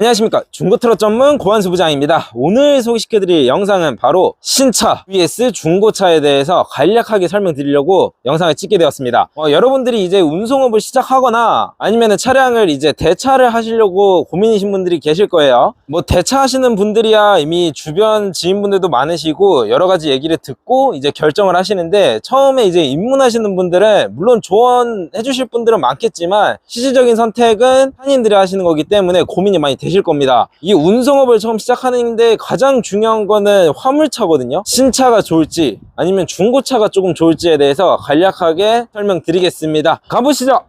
안녕하십니까, 중고트럭 전문 고한수 부장입니다. 오늘 소개시켜드릴 영상은 바로 신차 vs 중고차에 대해서 간략하게 설명드리려고 영상을 찍게 되었습니다. 여러분들이 이제 운송업을 시작하거나 아니면 차량을 이제 대차를 하시려고 고민이신 분들이 계실 거예요. 뭐 대차하시는 분들이야 이미 주변 지인분들도 많으시고 여러가지 얘기를 듣고 이제 결정을 하시는데, 처음에 이제 입문하시는 분들은 물론 조언해 주실 분들은 많겠지만 실질적인 선택은 한인들이 하시는 거기 때문에 고민이 많이 되실 겁니다. 이 운송업을 처음 시작하는데 가장 중요한 거는 화물차거든요. 신차가 좋을지 아니면 중고차가 조금 좋을지에 대해서 간략하게 설명드리겠습니다. 가보시죠.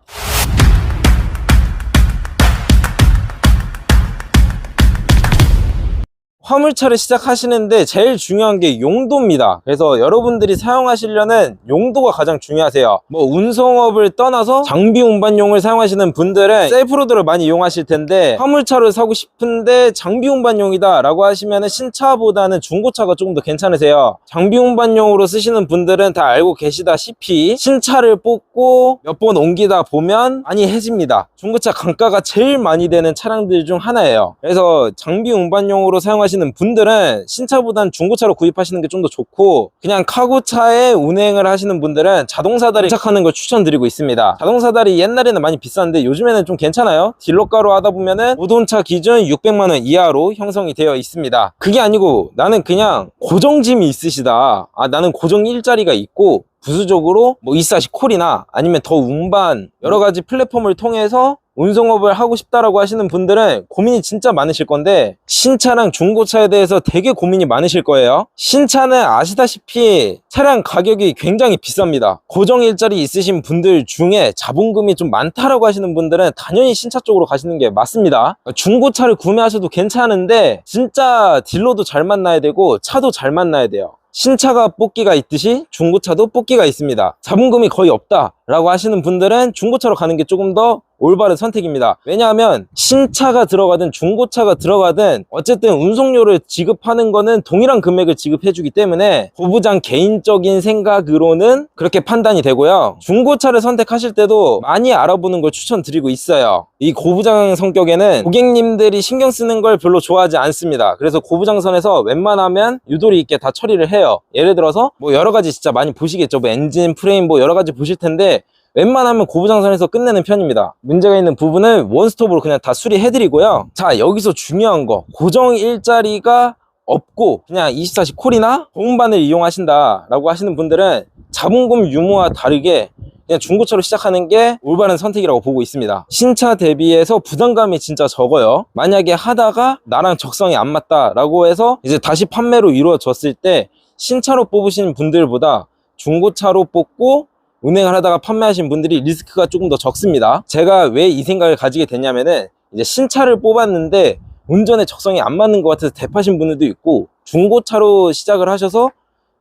화물차를 시작하시는데 제일 중요한 게 용도입니다. 그래서 여러분들이 사용하시려는 용도가 가장 중요하세요. 뭐 운송업을 떠나서 장비 운반용을 사용하시는 분들은 셀프로드를 많이 이용하실 텐데, 화물차를 사고 싶은데 장비 운반용이다 라고 하시면 신차보다는 중고차가 조금 더 괜찮으세요. 장비 운반용으로 쓰시는 분들은 다 알고 계시다시피 신차를 뽑고 몇 번 옮기다 보면 많이 해집니다. 중고차 강가가 제일 많이 되는 차량들 중 하나예요. 그래서 장비 운반용으로 사용하시는 분들은 신차보단 중고차로 구입하시는 게 좀 더 좋고, 그냥 카고차에 운행을 하시는 분들은 자동사다리 장착하는 걸 추천드리고 있습니다. 자동사다리 옛날에는 많이 비쌌는데 요즘에는 좀 괜찮아요. 딜러가로 하다 보면은 5톤차 기준 600만원 이하로 형성이 되어 있습니다. 그게 아니고 나는 그냥 고정짐이 있으시다, 나는 고정 일자리가 있고 부수적으로 뭐 이사시 콜이나 아니면 더 운반 여러가지 플랫폼을 통해서 운송업을 하고 싶다라고 하시는 분들은 고민이 진짜 많으실 건데, 신차랑 중고차에 대해서 되게 고민이 많으실 거예요. 신차는 아시다시피 차량 가격이 굉장히 비쌉니다. 고정 일자리 있으신 분들 중에 자본금이 좀 많다라고 하시는 분들은 당연히 신차 쪽으로 가시는 게 맞습니다. 중고차를 구매하셔도 괜찮은데 진짜 딜러도 잘 만나야 되고 차도 잘 만나야 돼요. 신차가 뽑기가 있듯이 중고차도 뽑기가 있습니다. 자본금이 거의 없다 라고 하시는 분들은 중고차로 가는 게 조금 더 올바른 선택입니다. 왜냐하면 신차가 들어가든 중고차가 들어가든 어쨌든 운송료를 지급하는 거는 동일한 금액을 지급해 주기 때문에 고부장 개인적인 생각으로는 그렇게 판단이 되고요. 중고차를 선택하실 때도 많이 알아보는 걸 추천드리고 있어요. 이 고부장 성격에는 고객님들이 신경 쓰는 걸 별로 좋아하지 않습니다. 그래서 고부장선에서 웬만하면 유도리 있게 다 처리를 해요. 예를 들어서 뭐 여러 가지 진짜 많이 보시겠죠. 뭐 엔진, 프레임 뭐 여러 가지 보실 텐데 웬만하면 고부장선에서 끝내는 편입니다. 문제가 있는 부분은 원스톱으로 그냥 다 수리해드리고요. 자, 여기서 중요한 거, 고정 일자리가 없고 그냥 24시 콜이나 보험반을 이용하신다 라고 하시는 분들은 자본금 유무와 다르게 그냥 중고차로 시작하는 게 올바른 선택이라고 보고 있습니다. 신차 대비해서 부담감이 진짜 적어요. 만약에 하다가 나랑 적성이 안 맞다 라고 해서 이제 다시 판매로 이루어졌을 때 신차로 뽑으시는 분들보다 중고차로 뽑고 운행을 하다가 판매하신 분들이 리스크가 조금 더 적습니다. 제가 왜 이 생각을 가지게 됐냐면은, 이제 신차를 뽑았는데 운전에 적성이 안 맞는 것 같아서 대파신 분들도 있고, 중고차로 시작을 하셔서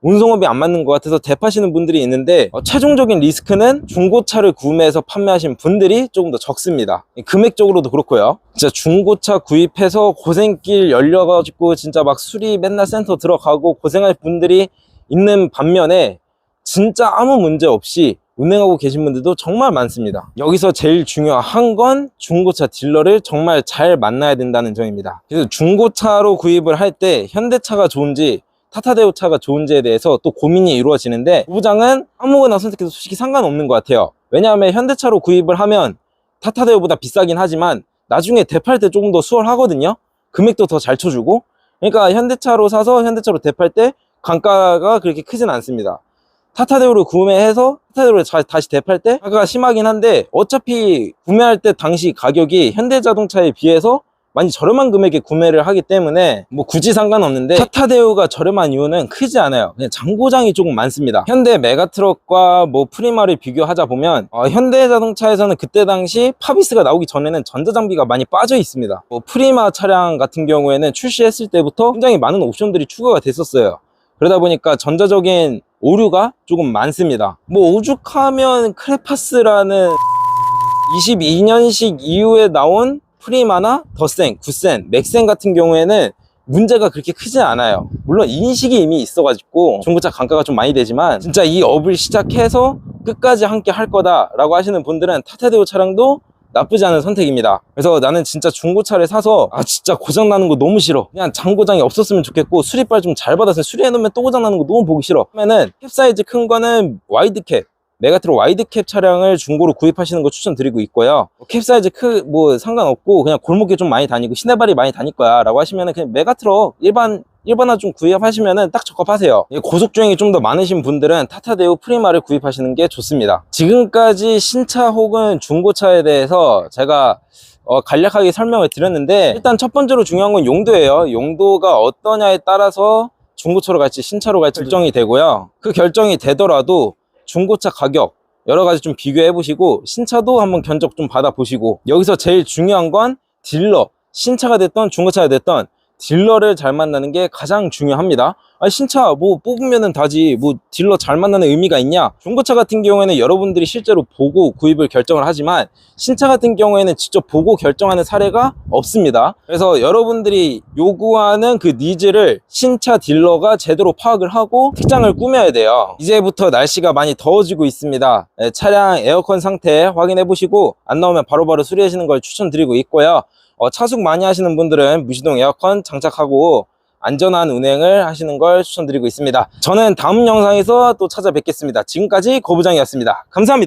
운송업이 안 맞는 것 같아서 대파시는 분들이 있는데, 최종적인 리스크는 중고차를 구매해서 판매하신 분들이 조금 더 적습니다. 금액적으로도 그렇고요. 진짜 중고차 구입해서 고생길 열려가지고 진짜 막 수리 맨날 센터 들어가고 고생할 분들이 있는 반면에 진짜 아무 문제 없이 운행하고 계신 분들도 정말 많습니다. 여기서 제일 중요한 건 중고차 딜러를 정말 잘 만나야 된다는 점입니다. 그래서 중고차로 구입을 할 때 현대차가 좋은지 타타데오차가 좋은지에 대해서 또 고민이 이루어지는데, 고부장은 아무거나 선택해도 솔직히 상관없는 것 같아요. 왜냐하면 현대차로 구입을 하면 타타데오보다 비싸긴 하지만 나중에 대팔 때 조금 더 수월하거든요. 금액도 더 잘 쳐주고. 그러니까 현대차로 사서 현대차로 대팔 때 강가가 그렇게 크진 않습니다. 타타데오를 구매해서 타타데오를 다시 대팔 때 가격이 심하긴 한데, 어차피 구매할 때 당시 가격이 현대자동차에 비해서 많이 저렴한 금액에 구매를 하기 때문에 뭐 굳이 상관없는데, 타타데오가 저렴한 이유는 크지 않아요. 그냥 잔고장이 조금 많습니다. 현대 메가트럭과 뭐 프리마를 비교하자 보면 현대자동차에서는 그때 당시 파비스가 나오기 전에는 전자장비가 많이 빠져 있습니다. 뭐 프리마 차량 같은 경우에는 출시했을 때부터 굉장히 많은 옵션들이 추가가 됐었어요. 그러다 보니까 전자적인 오류가 조금 많습니다. 뭐 오죽하면 크레파스라는 22년식 이후에 나온 프리마나 더센, 구센, 맥센 같은 경우에는 문제가 그렇게 크지 않아요. 물론 인식이 이미 있어가지고 중고차 강가가 좀 많이 되지만, 진짜 이 업을 시작해서 끝까지 함께 할 거다 라고 하시는 분들은 타타데오 차량도 나쁘지 않은 선택입니다. 그래서 나는 진짜 중고차를 사서 진짜 고장나는 거 너무 싫어, 그냥 장고장이 없었으면 좋겠고 수리빨 좀 잘 받았으면 수리해놓으면 또 고장나는 거 너무 보기 싫어 하면은 캡 사이즈 큰 거는 와이드캡, 메가트로 와이드캡 차량을 중고로 구입하시는 거 추천드리고 있고요. 캡 사이즈 뭐 상관없고 그냥 골목에 좀 많이 다니고 시내발이 많이 다닐 거야 라고 하시면은 그냥 메가트로 일반화 좀 구입하시면은 딱 적합하세요. 고속주행이 좀 더 많으신 분들은 타타데오 프리마를 구입하시는 게 좋습니다. 지금까지 신차 혹은 중고차에 대해서 제가 간략하게 설명을 드렸는데, 일단 첫 번째로 중요한 건 용도예요. 용도가 어떠냐에 따라서 중고차로 갈지 신차로 갈지 결정이 되고요. 그 결정이 되더라도 중고차 가격 여러 가지 좀 비교해 보시고 신차도 한번 견적 좀 받아 보시고, 여기서 제일 중요한 건 딜러, 신차가 됐던 중고차가 됐던 딜러를 잘 만나는 게 가장 중요합니다. 신차 뭐 뽑으면은 다지 뭐 딜러 잘 만나는 의미가 있냐? 중고차 같은 경우에는 여러분들이 실제로 보고 구입을 결정을 하지만 신차 같은 경우에는 직접 보고 결정하는 사례가 없습니다. 그래서 여러분들이 요구하는 그 니즈를 신차 딜러가 제대로 파악을 하고 택장을 꾸며야 돼요. 이제부터 날씨가 많이 더워지고 있습니다. 차량 에어컨 상태 확인해 보시고 안 나오면 바로바로 수리하시는 걸 추천드리고 있고요. 차숙 많이 하시는 분들은 무시동 에어컨 장착하고 안전한 운행을 하시는 걸 추천드리고 있습니다. 저는 다음 영상에서 또 찾아뵙겠습니다. 지금까지 거부장이었습니다. 감사합니다.